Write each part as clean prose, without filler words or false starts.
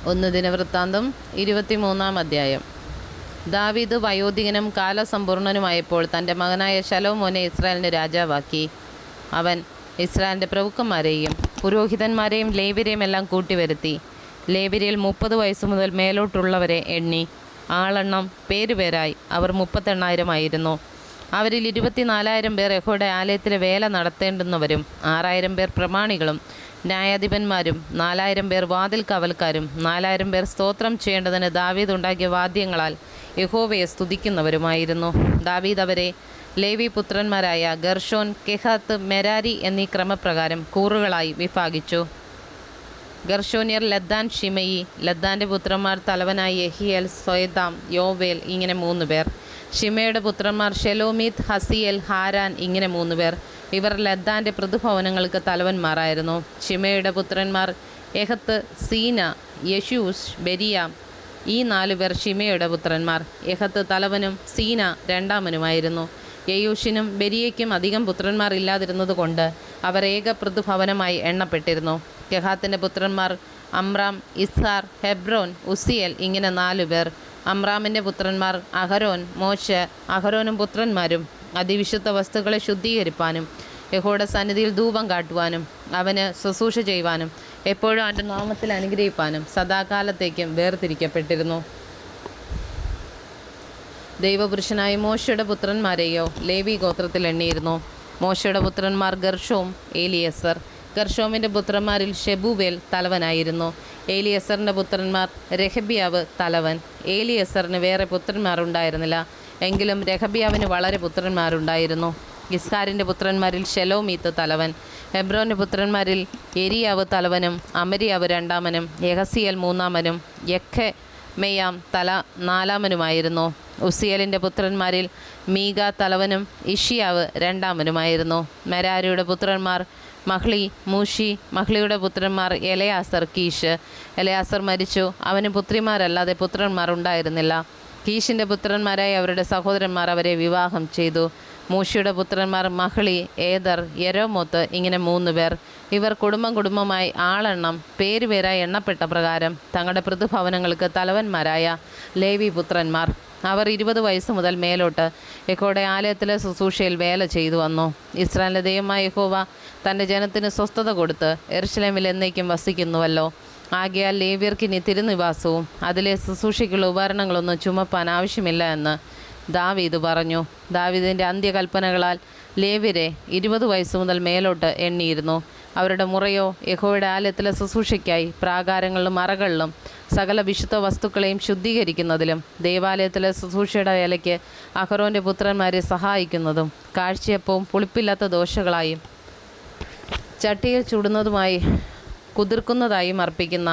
ഒന്ന് ദിനവൃത്താന്തം 23-ാം അധ്യായം. ദാവീദ് വയോധികനും കാലസമ്പൂർണനുമായപ്പോൾ തൻ്റെ മകനായ ശലോമോനെ ഇസ്രായേലിന് രാജാവാക്കി. അവൻ ഇസ്രായേലിൻ്റെ പ്രഭുക്കന്മാരെയും പുരോഹിതന്മാരെയും ലേവ്യരെയും എല്ലാം കൂട്ടിവരുത്തി. ലേവ്യരിൽ 30 വയസ്സ് മുതൽ മേലോട്ടുള്ളവരെ എണ്ണി. ആളെണ്ണം പേരുപേരായി അവർ 38,000 ആയിരുന്നു. അവരിൽ 24,000 പേർ യഹോവയുടെ ആലയത്തിലെ വേല നടത്തേണ്ടുന്നവരും 6,000 പേർ പ്രമാണികളും ന്യായാധിപന്മാരും 4,000 പേർ വാതിൽ കാവൽക്കാരും 4,000 പേർ സ്തോത്രം ചെയ്യേണ്ടതിന് ദാവീദ് ഉണ്ടാക്കിയ വാദ്യങ്ങളാൽ യഹോവയെ സ്തുതിക്കുന്നവരുമായിരുന്നു. ദാവീദ് അവരെ ലേവി പുത്രന്മാരായ ഗർഷോൻ, കെഹാത്ത്, മെരാരി എന്നീ ക്രമപ്രകാരം കൂറുകളായി വിഭാഗിച്ചു. ഗർഷോന്യർ ലദ്ദാൻ, ഷിമയി. ലദ്ദാൻ്റെ പുത്രന്മാർ തലവനായ യെഹിയേൽ, സൊയദാം, യോവേൽ ഇങ്ങനെ 3 പേർ. ഷിമയുടെ പുത്രന്മാർ ഷെലോമീത്ത്, ഹസിയേൽ, ഹാരാൻ ഇങ്ങനെ 3 പേർ. ഇവർ ലദ്ദാൻ്റെ പൃഥുഭവനങ്ങൾക്ക് തലവന്മാരായിരുന്നു. ഷിമയുടെ പുത്രന്മാർ യഹത്ത്, സീന, യശൂസ്, ബെരിയാം. ഈ 4 പേർ ഷിമയുടെ പുത്രന്മാർ. യഹത്ത് തലവനും സീന രണ്ടാമനുമായിരുന്നു. യയൂഷിനും ബെരിയയ്ക്കും അധികം പുത്രന്മാർ ഇല്ലാതിരുന്നത് കൊണ്ട് അവർ ഏക പൃഥുഭവനമായി എണ്ണപ്പെട്ടിരുന്നു. കെഹാത്തിൻ്റെ പുത്രന്മാർ അമ്രാം, ഇസ്ഹാർ, ഹെബ്രോൻ, ഉസിയേൽ ഇങ്ങനെ 4 പേർ. അമ്രാമിൻ്റെ പുത്രന്മാർ അഹരോൻ, മോശെ. അഹരോനും പുത്രന്മാരും അതിവിശുദ്ധ വസ്തുക്കളെ ശുദ്ധീകരിപ്പാനും യഹോവയുടെ സന്നിധിയിൽ ധൂപം കാട്ടുവാനും അവന് ശുശ്രൂഷ ചെയ്യുവാനും എപ്പോഴും അവൻ്റെ നാമത്തിൽ അനുഗ്രഹിപ്പാനും സദാകാലത്തേക്കും വേർതിരിക്കപ്പെട്ടിരുന്നു. ദൈവപുരുഷനായ മോശയുടെ പുത്രന്മാരെയോ ലേവി ഗോത്രത്തിൽ എണ്ണിയിരുന്നു. മോശയുടെ പുത്രന്മാർ ഗർഷോം, ഏലിയസർ. ഗർഷോമിൻ്റെ പുത്രന്മാരിൽ ഷെബൂവേൽ തലവനായിരുന്നു. ഏലിയസറിൻ്റെ പുത്രന്മാർ രഹബ്യാവ് തലവൻ. ഏലിയസറിന് വേറെ പുത്രന്മാരുണ്ടായിരുന്നില്ല, എങ്കിലും രഹബ്യാവിന് വളരെ പുത്രന്മാരുണ്ടായിരുന്നു. ഇസ്ഹാരിൻ്റെ പുത്രന്മാരിൽ ഷെലോമീത്ത് തലവൻ. ഹെബ്രോൻ്റെ പുത്രന്മാരിൽ എരിയാവ് തലവനും അമരിയാവ് രണ്ടാമനും യഹസിയേൽ മൂന്നാമനും യെഖമെയാം 4-മനുമായിരുന്നു. ഉസിയേലിൻ്റെ പുത്രന്മാരിൽ മീക തലവനും ഇഷിയാവ് രണ്ടാമനുമായിരുന്നു. മെരാരിയുടെ പുത്രന്മാർ മഹ്ലി, മൂഷി. മഹ്ലിയുടെ പുത്രന്മാർ എലയാസർ, കീഷ്. എലയാസർ മരിച്ചു, അവന് പുത്രിമാരല്ലാതെ പുത്രന്മാർ ഉണ്ടായിരുന്നില്ല. കീഷിൻ്റെ പുത്രന്മാരായി അവരുടെ സഹോദരന്മാർ അവരെ വിവാഹം ചെയ്തു. മൂഷിയുടെ പുത്രന്മാർ മഹ്ലി, ഏദർ, യെരോമോത്ത് ഇങ്ങനെ 3 പേർ. ഇവർ കുടുംബമായി ആളെണ്ണം പേരുപേരായി എണ്ണപ്പെട്ട പ്രകാരം തങ്ങളുടെ പൃഥുഭവനങ്ങൾക്ക് തലവന്മാരായ ലേവി പുത്രന്മാർ. അവർ 20 വയസ്സ് മുതൽ മേലോട്ട് യഹോവയുടെ ആലയത്തിലെ ശുശ്രൂഷയിൽ വേല ചെയ്തു വന്നു. ഇസ്രായേലിൻ്റെ ദൈവമായ യഹോവ തൻ്റെ ജനത്തിന് സ്വസ്ഥത കൊടുത്ത് യെരൂശലേമിൽ എന്നേക്കും വസിക്കുന്നുവല്ലോ. ആകയാൽ ലേവ്യർക്ക് ഇനി തിരുനിവാസവും അതിലെ ശുശ്രൂഷയ്ക്കുള്ള ഉപകരണങ്ങളൊന്നും ചുമപ്പാൻ ആവശ്യമില്ല എന്ന് ദാവീദ് പറഞ്ഞു. ദാവീദിൻ്റെ അന്ത്യകൽപ്പനകളാൽ ലേവ്യരെ 20 വയസ്സ് മുതൽ മേലോട്ട് എണ്ണിയിരുന്നു. അവരുടെ മുറയോ യഹോവയുടെ ആലയത്തിലെ ശുശ്രൂഷയ്ക്കായി പ്രാകാരങ്ങളിലും അറകളിലും സകല വിശുദ്ധ വസ്തുക്കളെയും ശുദ്ധീകരിക്കുന്നതിലും ദേവാലയത്തിലെ ശുശ്രൂഷയുടെ വേലയ്ക്ക് അഹരോൻ്റെ പുത്രന്മാരെ സഹായിക്കുന്നതും കാഴ്ചയപ്പവും പുളിപ്പില്ലാത്ത ദോശകളായും ചട്ടിയിൽ ചുടുന്നതുമായി കുതിർക്കുന്നതായും അർപ്പിക്കുന്ന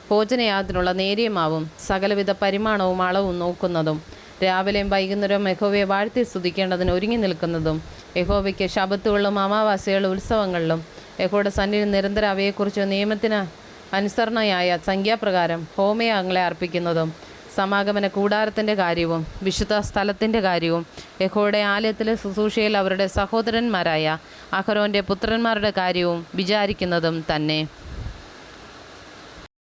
ഭോജനയാഗത്തിനുള്ള നേരിയ മാവും സകലവിധ പരിമാണവും അളവും നോക്കുന്നതും രാവിലെയും വൈകുന്നേരവും യഹോവയെ വാഴ്ത്തി സ്തുതിക്കേണ്ടതിന് ഒരുങ്ങി നിൽക്കുന്നതും യഹോവയ്ക്ക് ശബത്തുകളിലും അമാവാസ്യകളിലും ഉത്സവങ്ങളിലും യഹോവയുടെ സന്നിധിയിൽ നിരന്തരം അവയെക്കുറിച്ച് നിയമത്തിന് അനുസരണയായ സംഖ്യാപ്രകാരം ഹോമയാഗങ്ങളെ അർപ്പിക്കുന്നതും സമാഗമന കൂടാരത്തിൻ്റെ കാര്യവും വിശുദ്ധ സ്ഥലത്തിൻ്റെ കാര്യവും യഹോവയുടെ ആലയത്തിലെ ശുശ്രൂഷയിൽ അവരുടെ സഹോദരന്മാരായ അഹരോൻ്റെ പുത്രന്മാരുടെ കാര്യവും വിചാരിക്കുന്നതും തന്നെ.